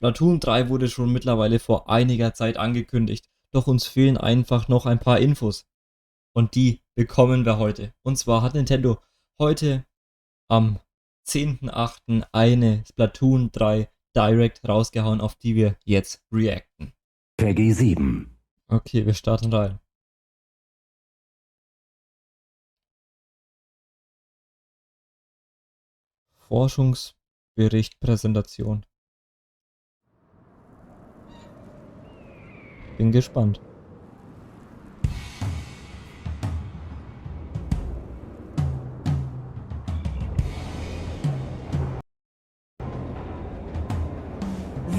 Splatoon 3 wurde schon mittlerweile vor einiger Zeit angekündigt, doch uns fehlen einfach noch ein paar Infos. Und die bekommen wir heute. Und zwar hat Nintendo heute am 10.8. eine Splatoon 3 Direct rausgehauen, auf die wir jetzt reacten. Peggy 7. Okay, wir starten rein. Forschungsbericht Präsentation. Bin gespannt.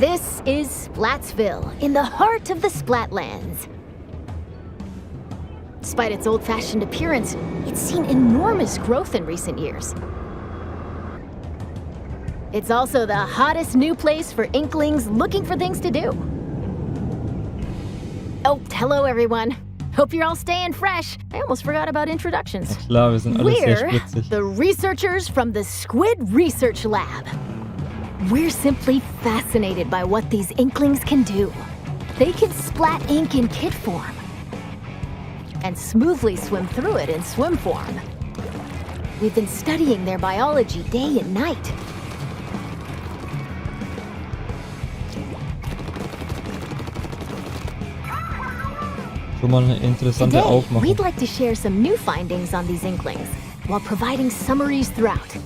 This is Splatsville, in the heart of the Splat Lands. Despite its old-fashioned appearance, it's seen enormous growth in recent years. It's also the hottest new place for Inklings looking for things to do. Oh, hello everyone. Hope you're all staying fresh. I almost forgot about introductions. Klar, wir sind alle sehr spritzig. The researchers from the Squid Research Lab. We're simply fascinated by what these Inklings can do. They can splat ink in kit form and smoothly swim through it in swim form. We've been studying their biology day and night. Schon mal eine interessante Today, Aufmachung. we'd like to share some new findings on these Inklings while providing summaries throughout.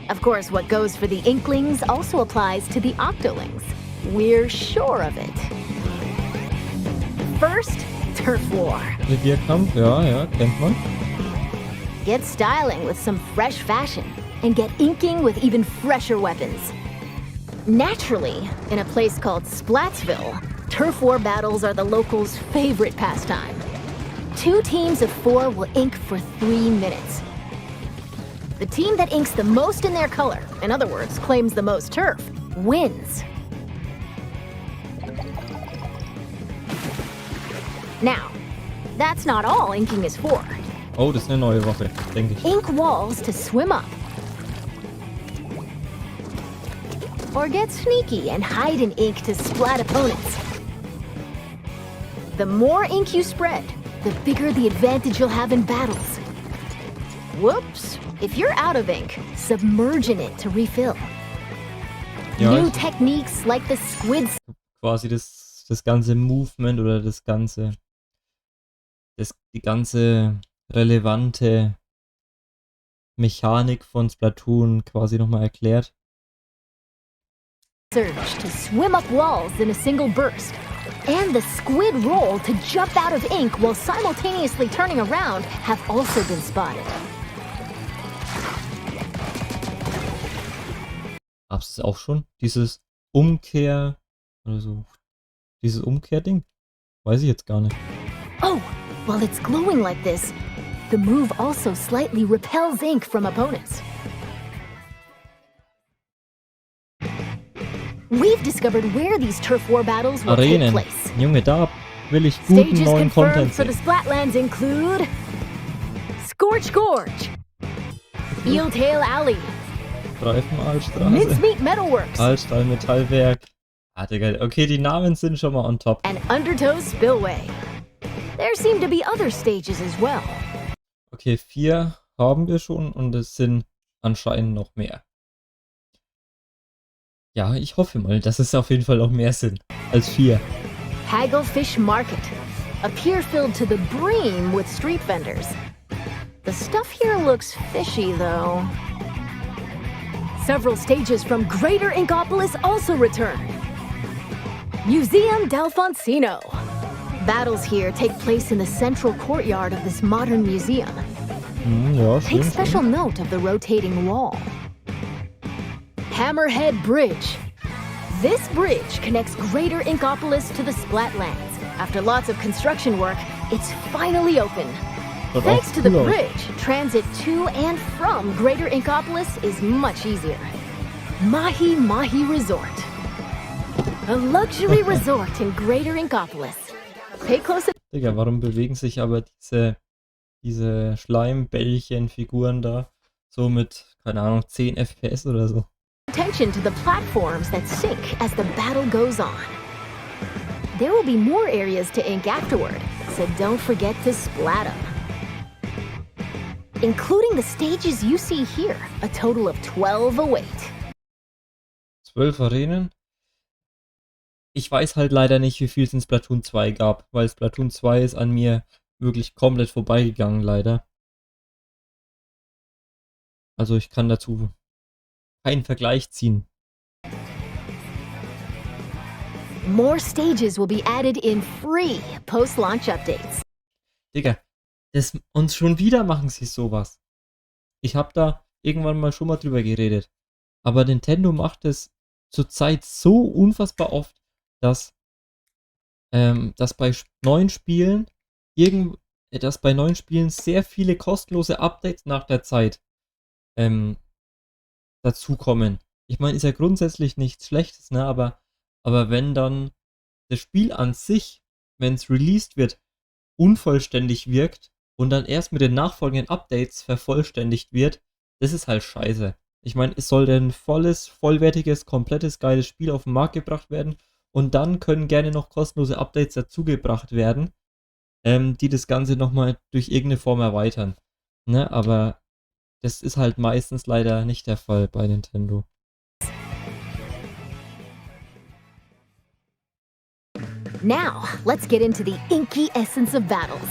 Of course, what goes for the Inklings also applies to the Octolings. We're sure of it. First, Turf War. Revierkampf, ja, kennt man. Get styling with some fresh fashion and get inking with even fresher weapons. Naturally, in a place called Splatsville, turf war battles are the locals' favorite pastime. 2 teams of 4 will ink for 3 minutes. The team that inks the most in their color, in other words, claims the most turf, wins. Now, that's not all inking is for. Oh, das ist eine neue Waffe, denke ich. Ink walls to swim up. Or get sneaky and hide in ink to splat opponents. The more ink you spread, the bigger the advantage you'll have in battles. Whoops! If you're out of ink, submerge in it to refill. Ja, New techniques like the squids. Quasi das ganze Movement oder die ganze relevante Mechanik von Splatoon quasi nochmal erklärt. Surge to swim up walls in a single burst. And the squid roll to jump out of ink while simultaneously turning around have also been spotted. Gab's es auch schon? Dieses Umkehr, oder so, dieses Umkehrding? Weiß ich jetzt gar nicht. Oh, while it's glowing like this, the move also slightly repels ink from opponents. We've discovered where these turf war battles will take Arenen. place. Junge, da will ich guten Stages neuen confirmed Content for the sehen. Splat Lands include Scorch Gorge, Eeltail Alley, Streifenaalstraße, Mincemeat Metalworks, Altstahl Metallwerk. Ah, Digga, okay, die Namen sind schon mal on top. and Undertow Spillway. There seem to be other stages as well. Okay, 4 haben wir schon und es sind anscheinend noch mehr. Ja, ich hoffe mal, dass es auf jeden Fall noch mehr sind als 4. Hagglefish Market, a pier filled to the brim with street vendors. The stuff here looks fishy, though. Several stages from Greater Inkopolis also return. Museum Delfonsino. Battles here take place in the central courtyard of this modern museum. Ja, schön, Take special schön. note of the rotating wall. Hammerhead Bridge. This bridge connects Greater Inkopolis to the Splat Lands. After lots of construction work, it's finally open. Schaut Thanks auch to the cool aus. bridge, transit to and from Greater Inkopolis is much easier. Mahi Mahi Resort. A luxury resort in Greater Inkopolis. Pay close attention. Digga, warum bewegen sich aber diese Schleimbällchen-Figuren da So mit, keine Ahnung, 10 FPS oder so. Attention to the platforms that sink as the battle goes on. There will be more areas to ink afterward, so don't forget to splat them. Including the stages you see here, a total of 12 await. 12 Arenen. Ich weiß halt leider nicht, wie viel es in Splatoon 2 gab, weil Splatoon 2 ist an mir wirklich komplett vorbeigegangen, leider. Also ich kann dazu keinen Vergleich ziehen. More stages will be added in free post-launch updates. Digga, und schon wieder machen sie sowas. Ich habe da irgendwann mal schon mal drüber geredet. Aber Nintendo macht es zurzeit so unfassbar oft, dass bei neuen Spielen sehr viele kostenlose Updates nach der Zeit dazukommen. Ich meine, ist ja grundsätzlich nichts Schlechtes, ne? Aber wenn dann das Spiel an sich, wenn es released wird, unvollständig wirkt und dann erst mit den nachfolgenden Updates vervollständigt wird, das ist halt scheiße. Ich meine, es soll ein vollwertiges, komplettes, geiles Spiel auf den Markt gebracht werden und dann können gerne noch kostenlose Updates dazugebracht werden, die das Ganze nochmal durch irgendeine Form erweitern. Ne? Aber das ist halt meistens leider nicht der Fall bei Nintendo. Now, let's get into the inky essence of battles.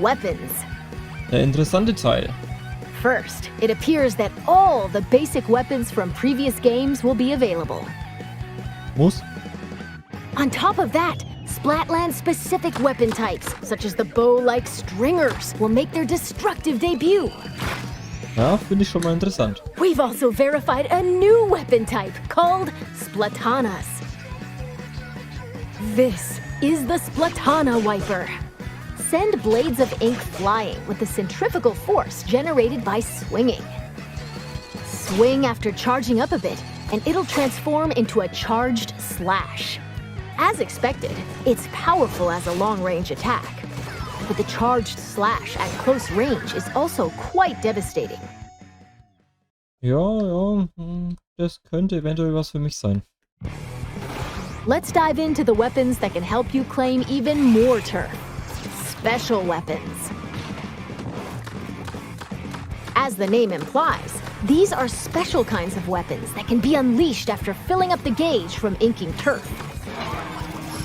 Weapons. Der interessante Teil. First, it appears that all the basic weapons from previous games will be available. Muss. On top of that, Splat Lands specific weapon types, such as the bow-like stringers, will make their destructive debut. Ja, finde ich schon mal interessant. We've also verified a new weapon type called Splatanas. This is the Splatana Wiper. Send blades of ink flying with the centrifugal force generated by swinging. Swing after charging up a bit, and it'll transform into a charged slash. As expected, it's powerful as a long-range attack. But the charged slash at close range is also quite devastating. Ja, das könnte eventuell was für mich sein. Let's dive into the weapons that can help you claim even more turf. Special weapons. As the name implies, these are special kinds of weapons that can be unleashed after filling up the gauge from inking turf.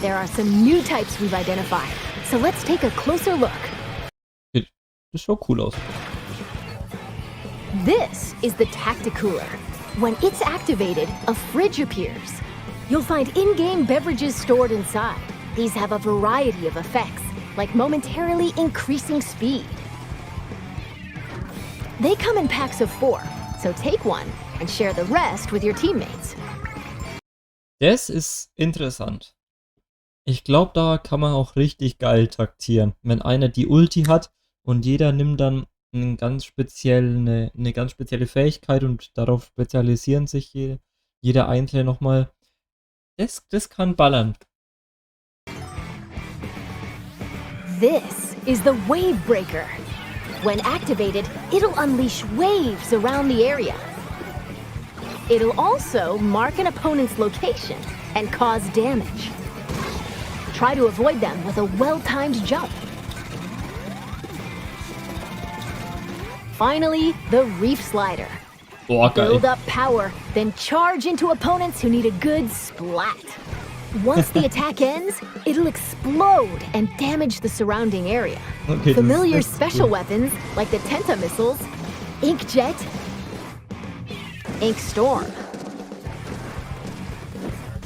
There are some new types we've identified, so let's take a closer look. Das schaut cool aus. This is the Tacticooler. When it's activated, a fridge appears. You'll find in-game beverages stored inside. These have a variety of effects, like momentarily increasing speed. They come in packs of 4, so take one and share the rest with your teammates. Das ist interessant. Ich glaube, da kann man auch richtig geil taktieren. Wenn einer die Ulti hat und jeder nimmt dann eine ganz spezielle Fähigkeit und darauf spezialisieren sich jeder Einzelne nochmal. Das kann ballern. This is the Wave Breaker. When activated, it'll unleash waves around the area. It'll also mark an opponent's location and cause damage. Try to avoid them with a well-timed jump. Finally, the Reef Slider. Boah, geil. Build up power, then charge into opponents who need a good splat. Once the attack ends, it'll explode and damage the surrounding area. Okay, Familiar special weapons like the Tenta missiles, Inkjet, Ink Storm,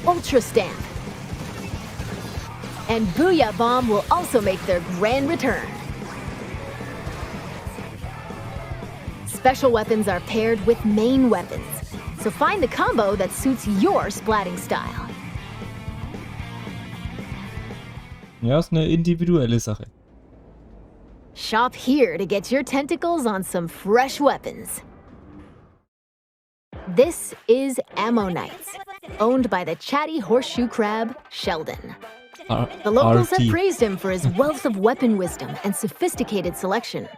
Ultra Stamp, and Booyah Bomb will also make their grand return. Special weapons are paired with main weapons, so find the combo that suits your splatting style. Ja, ist eine individuelle Sache. Shop here to get your tentacles on some fresh weapons. This is Ammonites, owned by the chatty horseshoe crab, Sheldon. The locals have praised him for his wealth of weapon wisdom and sophisticated selection.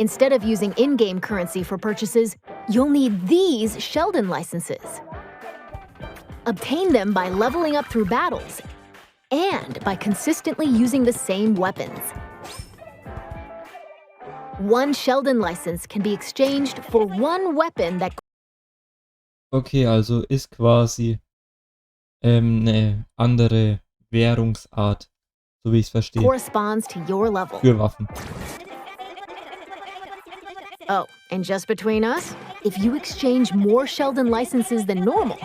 Instead of using in-game currency for purchases, you'll need these Sheldon licenses. Obtain them by leveling up through battles and by consistently using the same weapons. One Sheldon license can be exchanged for one weapon that Okay, also ist quasi eine andere Währungsart, so wie ich es verstehe, corresponds to your level. für Waffen. Oh, and just between us, if you exchange more Sheldon licenses than normal,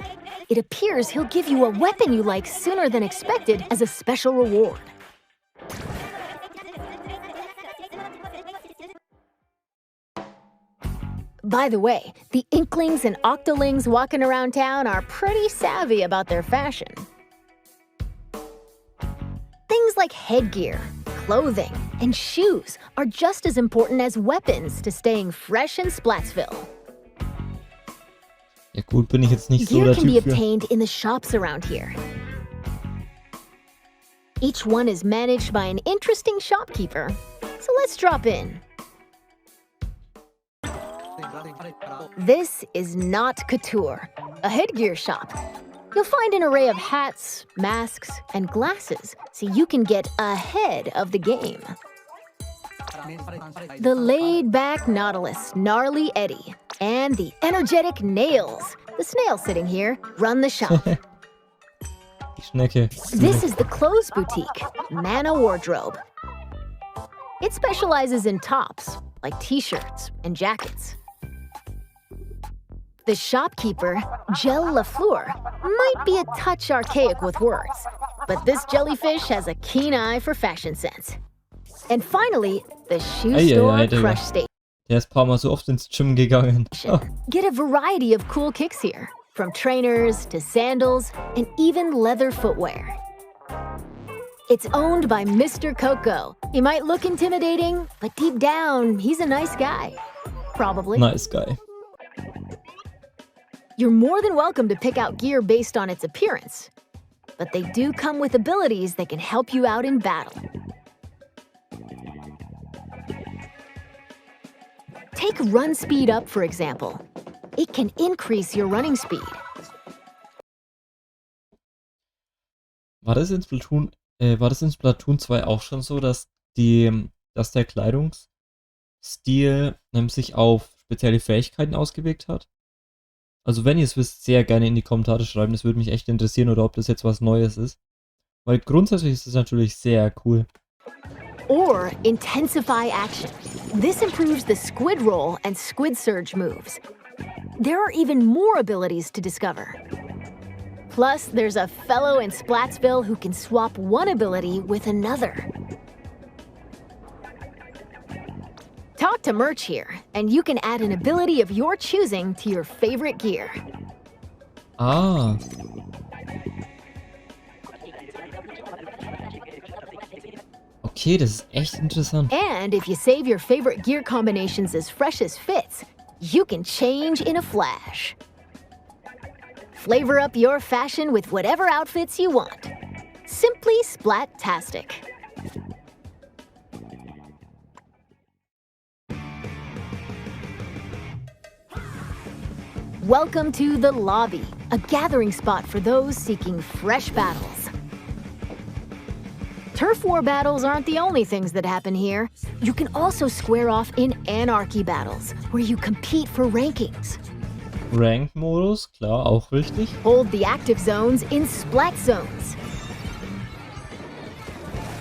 it appears he'll give you a weapon you like sooner than expected as a special reward. By the way, the Inklings and Octolings walking around town are pretty savvy about their fashion. Things like headgear, clothing, and shoes are just as important as weapons to staying fresh in Splatsville. Ja gut, bin ich jetzt nicht so Gear der can be Typ für. obtained in the shops around here. Each one is managed by an interesting shopkeeper. So let's drop in. This is not Couture, a headgear shop. You'll find an array of hats, masks, and glasses so you can get ahead of the game. The laid-back Nautilus, Gnarly Eddie, and the energetic Nails, the snail sitting here, run the shop. Die Schnecke. This is the Clothes Boutique, Mana Wardrobe. It specializes in tops, like t-shirts and jackets. The shopkeeper, Gel Lafleur, might be a touch archaic with words, but this jellyfish has a keen eye for fashion sense. And finally, the shoe store Crush Station. Der ist ein paar Mal so oft ins Gym gegangen. Oh. Get a variety of cool kicks here, from trainers to sandals and even leather footwear. It's owned by Mr. Coco. He might look intimidating, but deep down, he's a nice guy. Probably. Nice guy. You're more than welcome to pick out gear based on its appearance, but they do come with abilities that can help you out in battle. Take run speed up, for example. It can increase your running speed. War das in Splatoon 2 auch schon so, dass der Kleidungsstil sich auf spezielle Fähigkeiten ausgewirkt hat? Also wenn ihr es wisst, sehr gerne in die Kommentare schreiben. Das würde mich echt interessieren, oder ob das jetzt was Neues ist. Weil grundsätzlich ist es natürlich sehr cool. Or intensify action. This improves the squid roll and squid surge moves. There are even more abilities to discover. Plus, there's a fellow in Splatsville who can swap one ability with another. Talk to Merch here, and you can add an ability of your choosing to your favorite gear. Ah. Okay, das ist echt interessant. And if you save your favorite gear combinations as fresh as fits, you can change in a flash. Flavor up your fashion with whatever outfits you want. Simply Splat-tastic. Welcome to the lobby, a gathering spot for those seeking fresh battles. Turf war battles aren't the only things that happen here. You can also square off in anarchy battles, where you compete for rankings. Ranked-Modus, klar, auch richtig. Hold the active zones in Splat zones.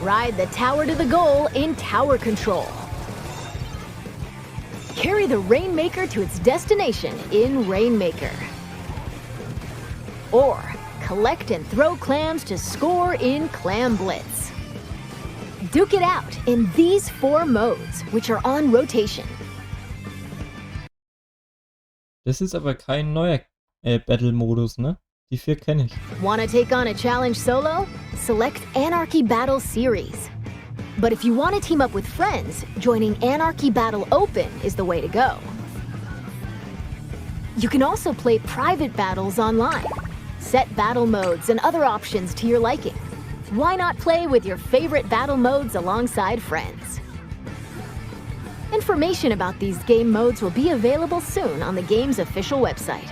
Ride the tower to the goal in tower control. Carry the Rainmaker to its destination in Rainmaker. Or collect and throw clams to score in Clam Blitz. Duke it out in these 4 modes, which are on rotation. Das ist aber kein neuer Battle-Modus, ne? Die 4 kenne ich. Wanna take on a challenge solo? Select Anarchy Battle Series. But if you want to team up with friends, joining Anarchy Battle Open is the way to go. You can also play private battles online. Set battle modes and other options to your liking. Why not play with your favorite battle modes alongside friends? Information about these game modes will be available soon on the game's official website.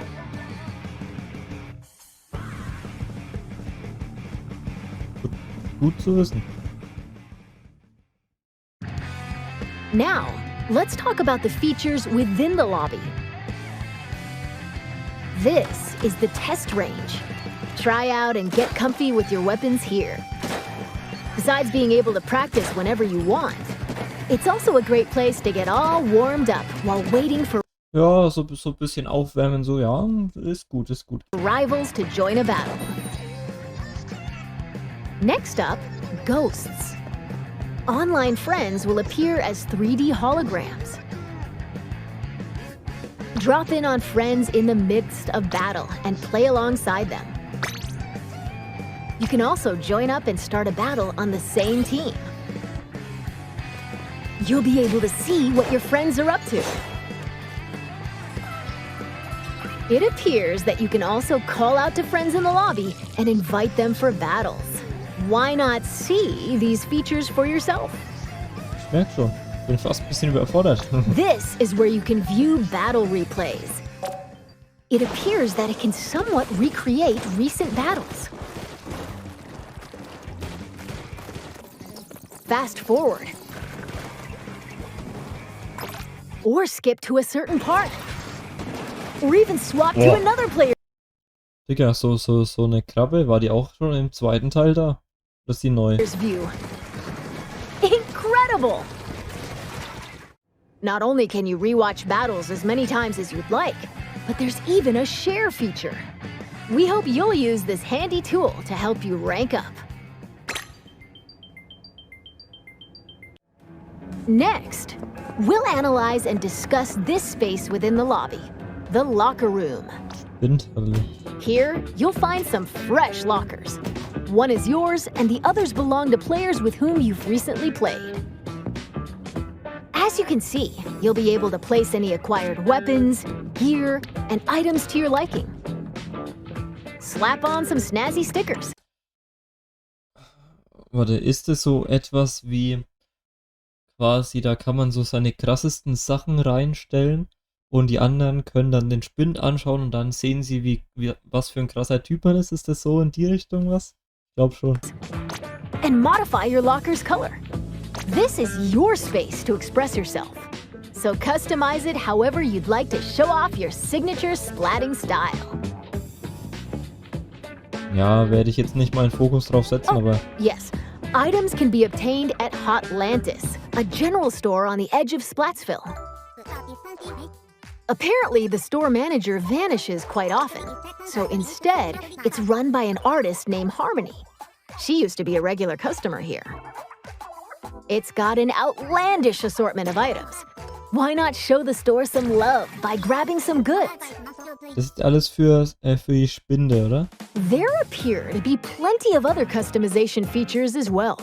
Gut zu wissen. Now, let's talk about the features within the lobby. This is the test range. Try out and get comfy with your weapons here. Besides being able to practice whenever you want, it's also a great place to get all warmed up while waiting for Ja, so ein bisschen aufwärmen, so, ja, ist gut, ist gut. rivals to join a battle. Next up, ghosts. Online friends will appear as 3D holograms. Drop in on friends in the midst of battle and play alongside them. You can also join up and start a battle on the same team. You'll be able to see what your friends are up to. It appears that you can also call out to friends in the lobby and invite them for battles. Why not see these features for yourself? Ich merke schon, bin fast ein bisschen überfordert. This is where you can view battle replays. It appears that it can somewhat recreate recent battles. Fast forward. Or skip to a certain part. Or even swap to another player. Digga, so eine Krabbe, war die auch schon im zweiten Teil da? Das ist die neu. View. Incredible! Not only can you rewatch battles as many times as you'd like, but there's even a share feature. We hope you'll use this handy tool to help you rank up. Next, we'll analyze and discuss this space within the lobby, the locker room. Windhalle. Here, you'll find some fresh lockers. One is yours, and the others belong to players with whom you've recently played. As you can see, you'll be able to place any acquired weapons, gear, and items to your liking. Slap on some snazzy stickers. Warte, ist es so etwas wie quasi, da kann man so seine krassesten Sachen reinstellen und die anderen können dann den Spind anschauen und dann sehen sie, was für ein krasser Typ man ist? Ist das so in die Richtung was? Ich glaube schon. And modify your locker's color. This is your space to express yourself. So customize it however you'd like to show off your signature splatting style. Ja, werde ich jetzt nicht meinen Fokus drauf setzen, aber... Yes, items can be obtained at Hot Lantis, a general store on the edge of Splatsville. Apparently, the store manager vanishes quite often, so instead, it's run by an artist named Harmony. She used to be a regular customer here. It's got an outlandish assortment of items. Why not show the store some love by grabbing some goods? Das ist alles für die Spinde, oder? There appear to be plenty of other customization features as well.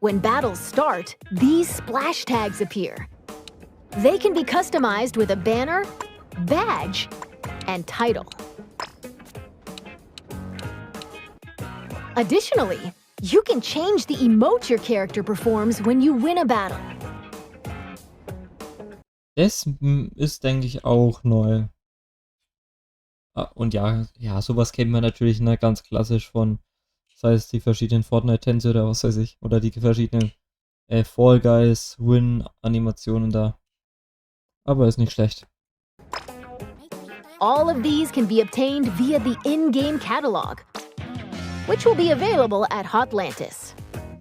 When battles start, these splash tags appear. They can be customized with a banner, badge, and title. Additionally, you can change the emote your character performs when you win a battle. Das ist, denke ich, auch neu. Und ja, sowas kennt man natürlich ganz klassisch von, sei es die verschiedenen Fortnite-Tänze oder was weiß ich, oder die verschiedenen Fall Guys, Win-Animationen da. Aber ist nicht schlecht. All of these can be obtained via the in-game catalog, which will be available at Hotlantis.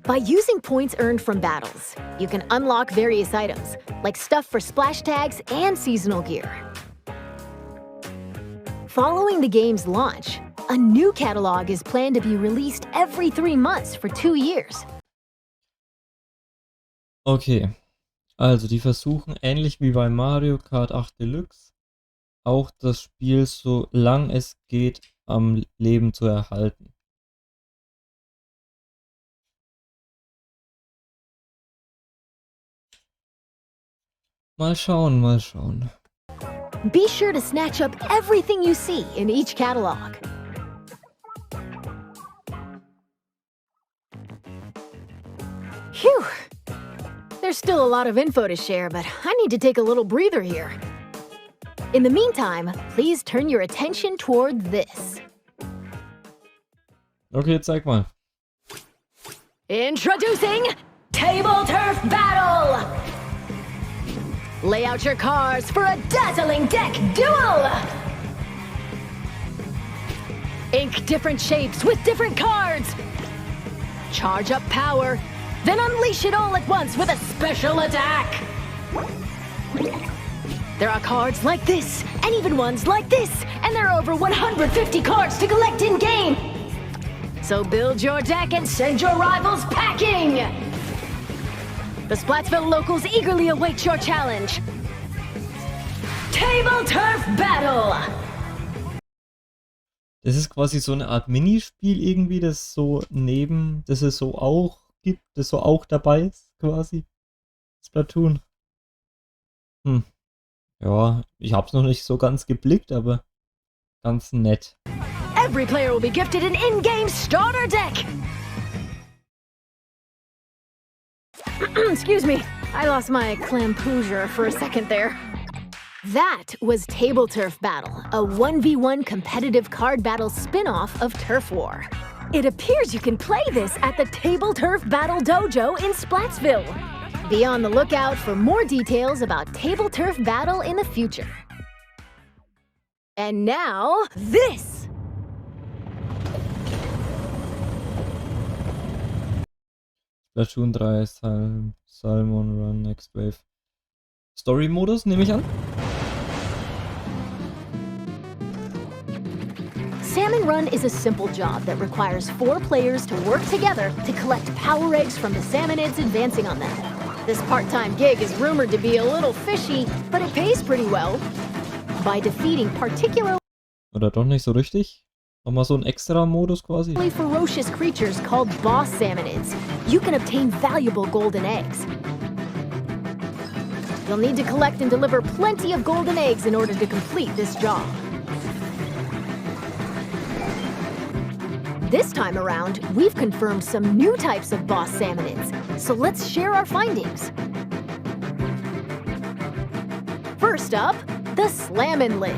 By using points earned from battles, you can unlock various items, like stuff for splash tags and seasonal gear. Following the game's launch, a new catalog is planned to be released every 3 months for 2 years. Okay, also die versuchen, ähnlich wie bei Mario Kart 8 Deluxe, auch das Spiel, solange es geht, am Leben zu erhalten. Mal schauen, mal schauen. Be sure to snatch up everything you see in each catalog. Phew! There's still a lot of info to share, but I need to take a little breather here. In the meantime, please turn your attention toward this. Okay, zeig mal. Introducing Table Turf Battle! Lay out your cards for a dazzling deck duel! Ink different shapes with different cards! Charge up power, then unleash it all at once with a special attack! There are cards like this, and even ones like this, and there are over 150 cards to collect in-game! So build your deck and send your rivals packing! The Splatsville locals eagerly await your challenge. Table Turf Battle! Das ist quasi so eine Art Minispiel irgendwie, das so das es so auch gibt, das so auch dabei ist, quasi. Splatoon. Ja, ich hab's noch nicht so ganz geblickt, aber ganz nett. Every player will be gifted an in-game starter deck! Excuse me, I lost my clampoosier for a second there. That was Table Turf Battle, a 1v1 competitive card battle spin-off of Turf War. It appears you can play this at the Table Turf Battle Dojo in Splatsville. Be on the lookout for more details about Table Turf Battle in the future. And now, this! Splatoon 3, Salmon Run, Next Wave. Story-Modus, nehme ich an. Salmon Run is a simple job that requires 4 players to work together to collect power eggs from the salmonids advancing on them. This part-time gig is rumored to be a little fishy, but it pays pretty well. By defeating particularly Oder doch nicht so richtig? Nochmal so ein Extra-Modus quasi. ferocious creatures called boss salmonids, you can obtain valuable golden eggs. You'll need to collect and deliver plenty of golden eggs in order to complete this job. This time around, we've confirmed some new types of boss salmonids, so let's share our findings. First up, the Salmon Lid.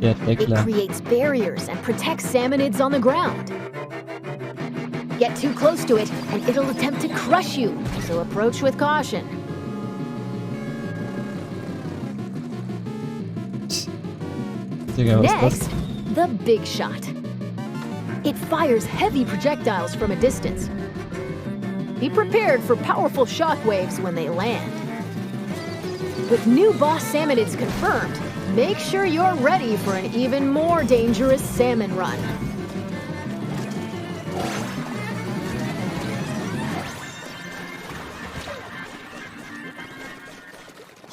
Der It Entwickler. creates barriers and protects salmonids on the ground. Get too close to it, and it'll attempt to crush you, so approach with caution. Digga, was ist Next, das? the Big Shot. It fires heavy projectiles from a distance. Be prepared for powerful shockwaves when they land. With new boss salmonids confirmed, make sure you're ready for an even more dangerous salmon run.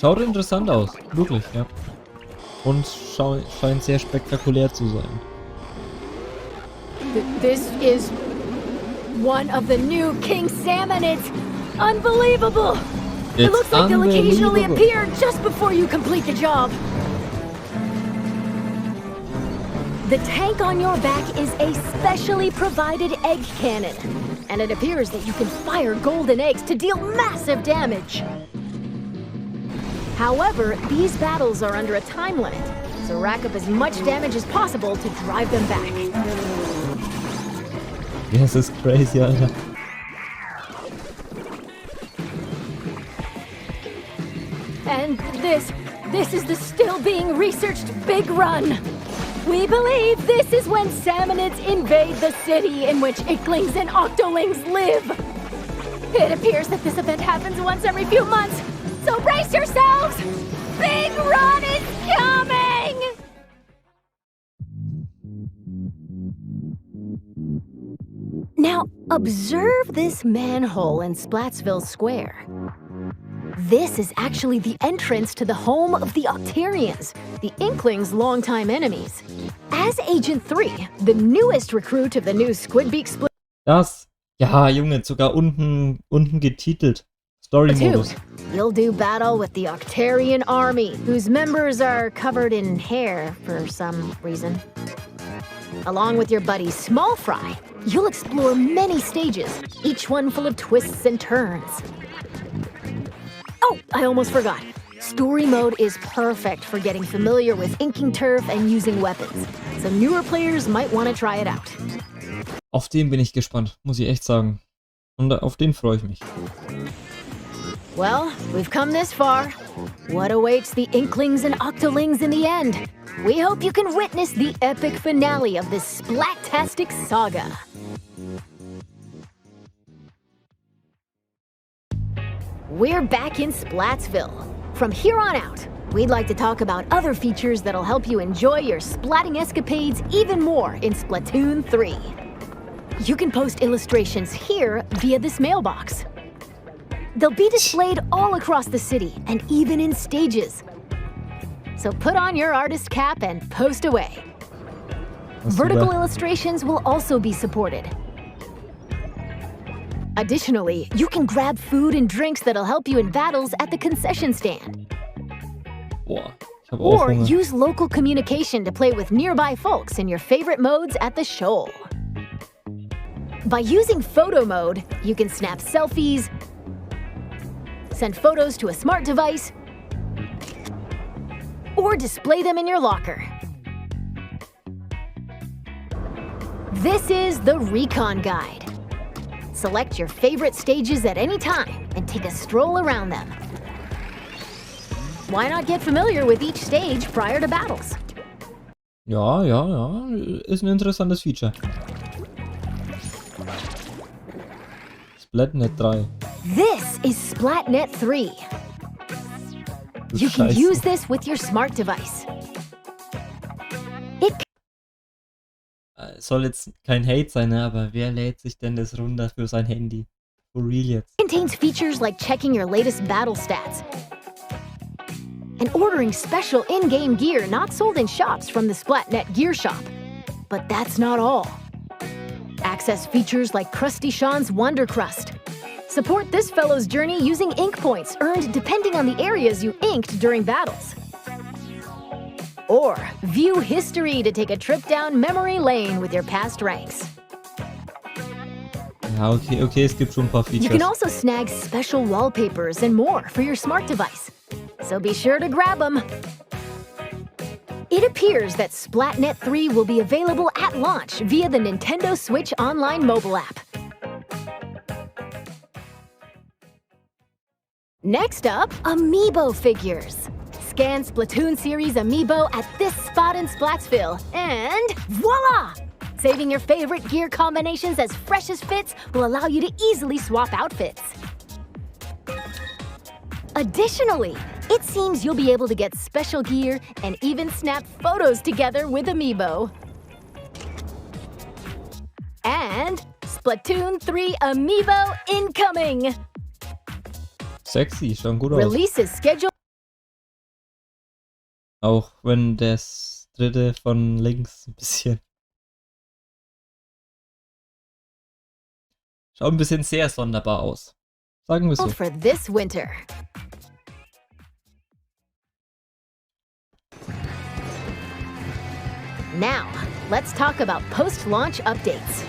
Schaut interessant aus, wirklich, ja. Und scheint sehr spektakulär zu sein. This is one of the new king salmonids. Unbelievable! It It's looks like they'll occasionally unbelievable. appear just before you complete the job. The tank on your back is a specially provided egg cannon, and it appears that you can fire golden eggs to deal massive damage. However, these battles are under a time limit, so rack up as much damage as possible to drive them back. Das ist crazy, Alter. And this is the still being researched Big Run. We believe this is when salmonids invade the city in which icklings and octolings live. It appears that this event happens once every few months, so brace yourselves! Big Run is coming! Now, observe this manhole in Splatsville Square. This is actually the entrance to the home of the Octarians, the Inklings' longtime enemies. As Agent 3, the newest recruit of the new Squidbeak Split Das? Ja, Junge, sogar unten getitelt. Story-Modus. you'll do battle with the Octarian army, whose members are covered in hair for some reason. Along with your buddy Small Fry, you'll explore many stages, each one full of twists and turns. Oh, I almost forgot. Story mode is perfect for getting familiar with inking turf and using weapons. So newer players might want to try it out. Auf den bin ich gespannt, muss ich echt sagen. Und auf den freue ich mich. Well, we've come this far. What awaits the Inklings and Octolings in the end? We hope you can witness the epic finale of this Splat-tastic saga. We're back in Splatsville. From here on out, we'd like to talk about other features that'll help you enjoy your splatting escapades even more in Splatoon 3. You can post illustrations here via this mailbox. They'll be displayed all across the city and even in stages. So put on your artist cap and post away. Vertical illustrations will also be supported. Additionally, you can grab food and drinks that'll help you in battles at the concession stand. Boah, ich hab auch Or Hunger. use local communication to play with nearby folks in your favorite modes at the shoal. By using photo mode, you can snap selfies, send photos to a smart device, or display them in your locker. This is the Recon Guide. Select your favorite stages at any time and take a stroll around them. Why not get familiar with each stage prior to battles? Ja, ist ein interessantes Feature. Splatnet 3. This is Splatnet 3. You can Scheiße. use this with your smart device. It Soll jetzt kein Hate sein, ne? Aber wer lädt sich denn das runter für sein Handy? For real jetzt. contains features like checking your latest battle stats and ordering special in-game gear not sold in shops from the Splatnet Gear Shop. But that's not all. Access features like Krusty Sean's Wonder Crust. Support this fellow's journey using ink points earned depending on the areas you inked during battles. Or view history to take a trip down memory lane with your past ranks. Ja, okay, es gibt schon ein paar You Features. can also snag special wallpapers and more for your smart device. So be sure to grab them. It appears that Splatnet 3 will be available at launch via the Nintendo Switch Online mobile app. Next up, Amiibo figures. Scan Splatoon series Amiibo at this spot in Splatsville, and voila! Saving your favorite gear combinations as fresh as fits will allow you to easily swap outfits. Additionally, it seems you'll be able to get special gear and even snap photos together with Amiibo. And Splatoon 3 Amiibo incoming! Sexy, schon gut aus. Release is scheduled. Auch wenn das dritte von links ein bisschen. Schaut ein bisschen sehr sonderbar aus. Sagen wir so. For this winter. Now, let's talk about post-launch updates.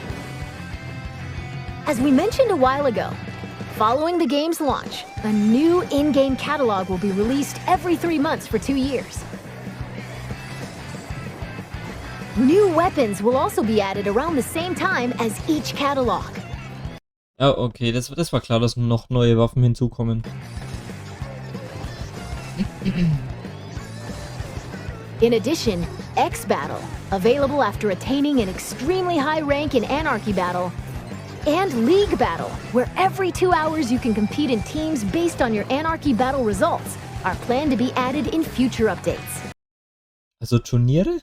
As we mentioned a while ago, following the game's launch, a new in-game catalog will be released every 3 months for 2 years. New weapons will also be added around the same time as each catalog. Ja, okay, das war klar, dass noch neue Waffen hinzukommen. In addition, X Battle, available after attaining an extremely high rank in Anarchy Battle, and League Battle, where every 2 hours you can compete in teams based on your Anarchy Battle results, are planned to be added in future updates. Also Turniere?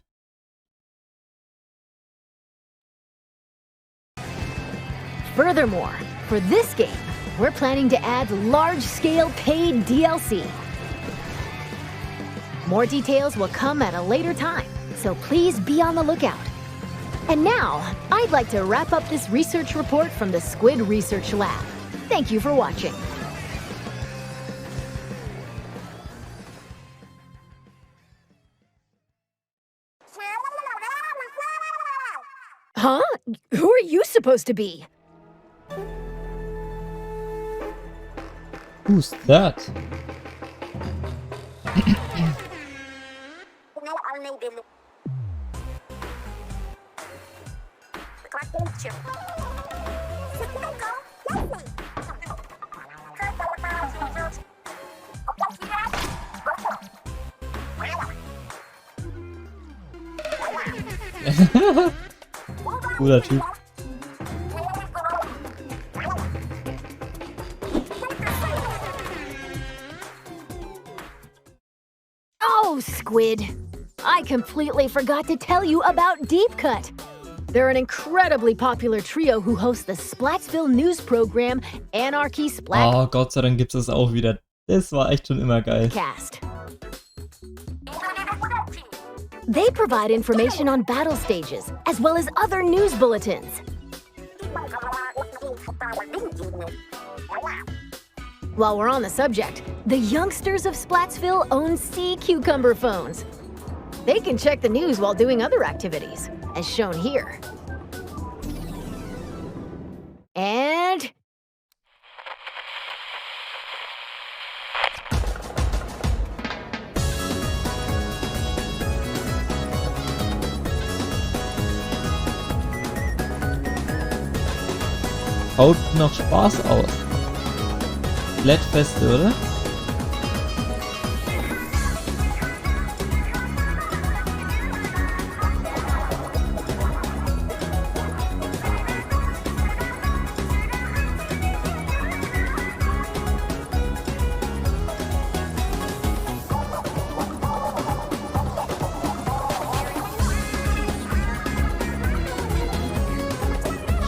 Furthermore, for this game, we're planning to add large-scale paid DLC. More details will come at a later time, so please be on the lookout. And now, I'd like to wrap up this research report from the Squid Research Lab. Thank you for watching. Huh? Who are you supposed to be? Who's that? Cooler Typ. Oh, Squid. I completely forgot to tell you about Deep Cut. They're an incredibly popular trio who host the Splatsville news program Anarchy Splat Oh, Gott sei Dank gibt's das auch wieder. Das war echt schon immer geil. Cast. They provide information on battle stages, as well as other news bulletins. While we're on the subject, the youngsters of Splatsville own sea cucumber phones. They can check the news while doing other activities, as shown here. And... Haut noch Spaß aus. Splatfeste, oder?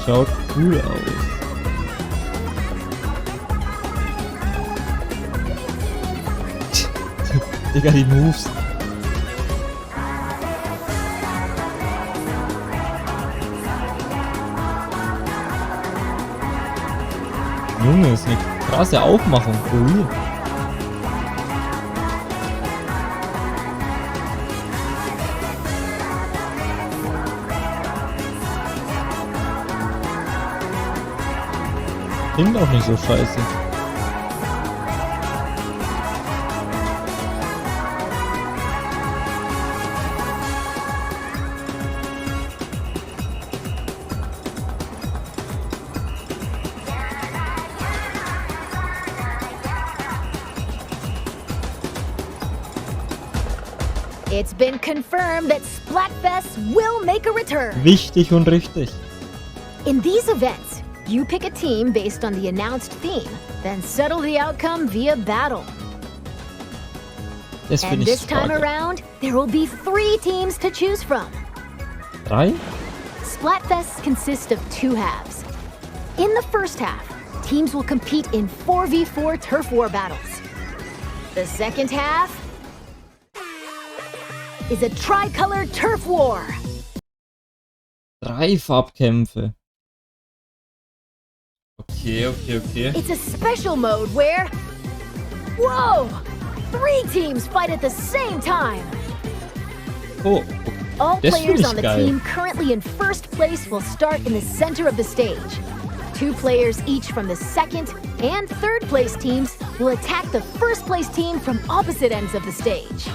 Schaut cool aus. Digga, die Moves. Junge, ist eine krasse Aufmachung. For real. Klingt auch nicht so scheiße. It's been confirmed that Splatfest will make a return. Wichtig und richtig. In these events, you pick a team based on the announced theme, then settle the outcome via battle. Das And finde ich this time stark. around, there will be 3 teams to choose from. 3? Splatfests consist of 2 halves. In the first half, teams will compete in 4v4 turf war battles. The second half is a tricolor turf war. 3 Farbkämpfe. Okay. It's a special mode where, whoa, 3 teams fight at the same time. Oh, All das players finde on ich the geil. team currently in first place will start in the center of the stage. 2 players each from the second and third place teams will attack the first place team from opposite ends of the stage.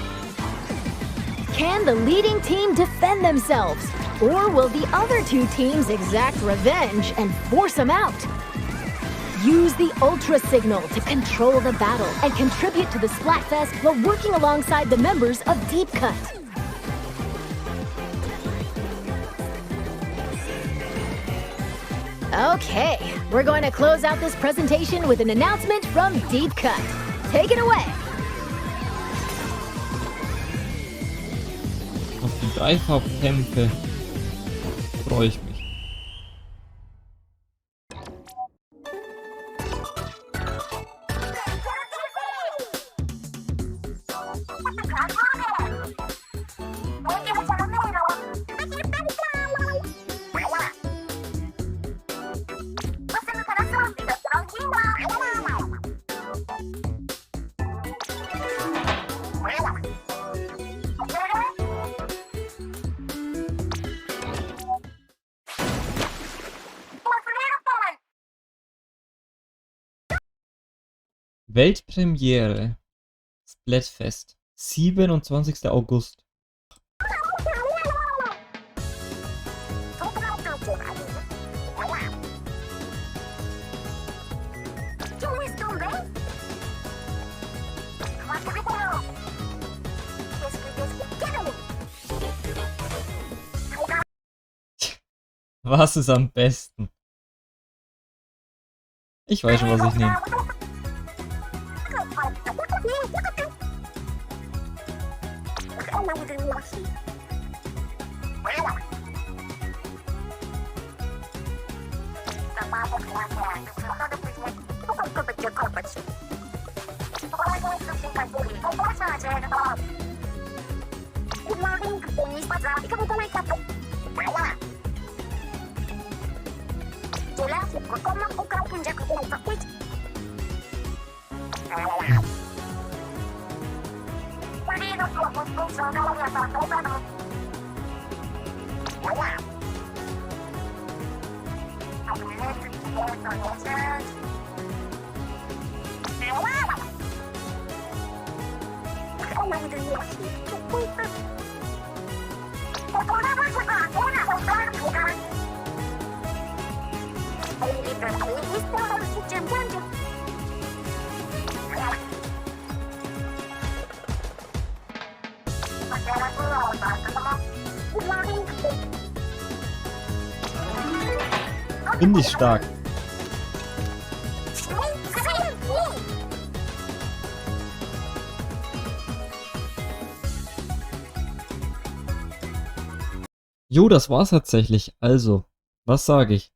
Can the leading team defend themselves? Or will the other 2 teams exact revenge and force them out? Use the Ultra Signal to control the battle and contribute to the Splatfest while working alongside the members of Deep Cut. Okay, we're going to close out this presentation with an announcement from Deep Cut. Take it away. Auf die 3 Farbkämpfe freue ich mich. Weltpremiere. Splatfest. 27. August. Was ist am besten? Ich weiß schon, was ich nehme. Finde ich stark. Jo, das war's tatsächlich. Also, was sage ich?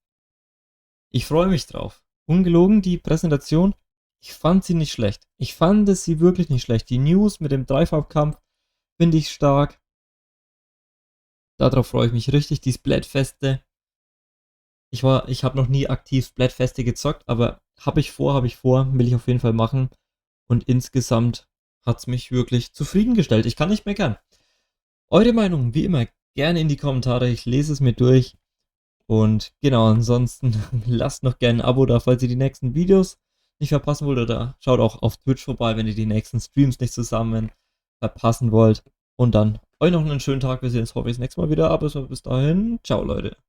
Ich freue mich drauf. Ungelogen, die Präsentation, ich fand sie nicht schlecht. Ich fand sie wirklich nicht schlecht. Die News mit dem Dreifarbkampf finde ich stark. Darauf freue ich mich richtig. Die Splatfeste. Ich habe noch nie aktiv Splatfeste gezockt, aber habe ich vor, will ich auf jeden Fall machen. Und insgesamt hat es mich wirklich zufriedengestellt. Ich kann nicht meckern. Eure Meinung, wie immer, gerne in die Kommentare. Ich lese es mir durch. Und genau, ansonsten lasst noch gerne ein Abo da, falls ihr die nächsten Videos nicht verpassen wollt. Oder schaut auch auf Twitch vorbei, wenn ihr die nächsten Streams nicht zusammen verpassen wollt. Und dann euch noch einen schönen Tag. Wir sehen uns hoffentlich das nächste Mal wieder. Aber bis dahin, ciao Leute.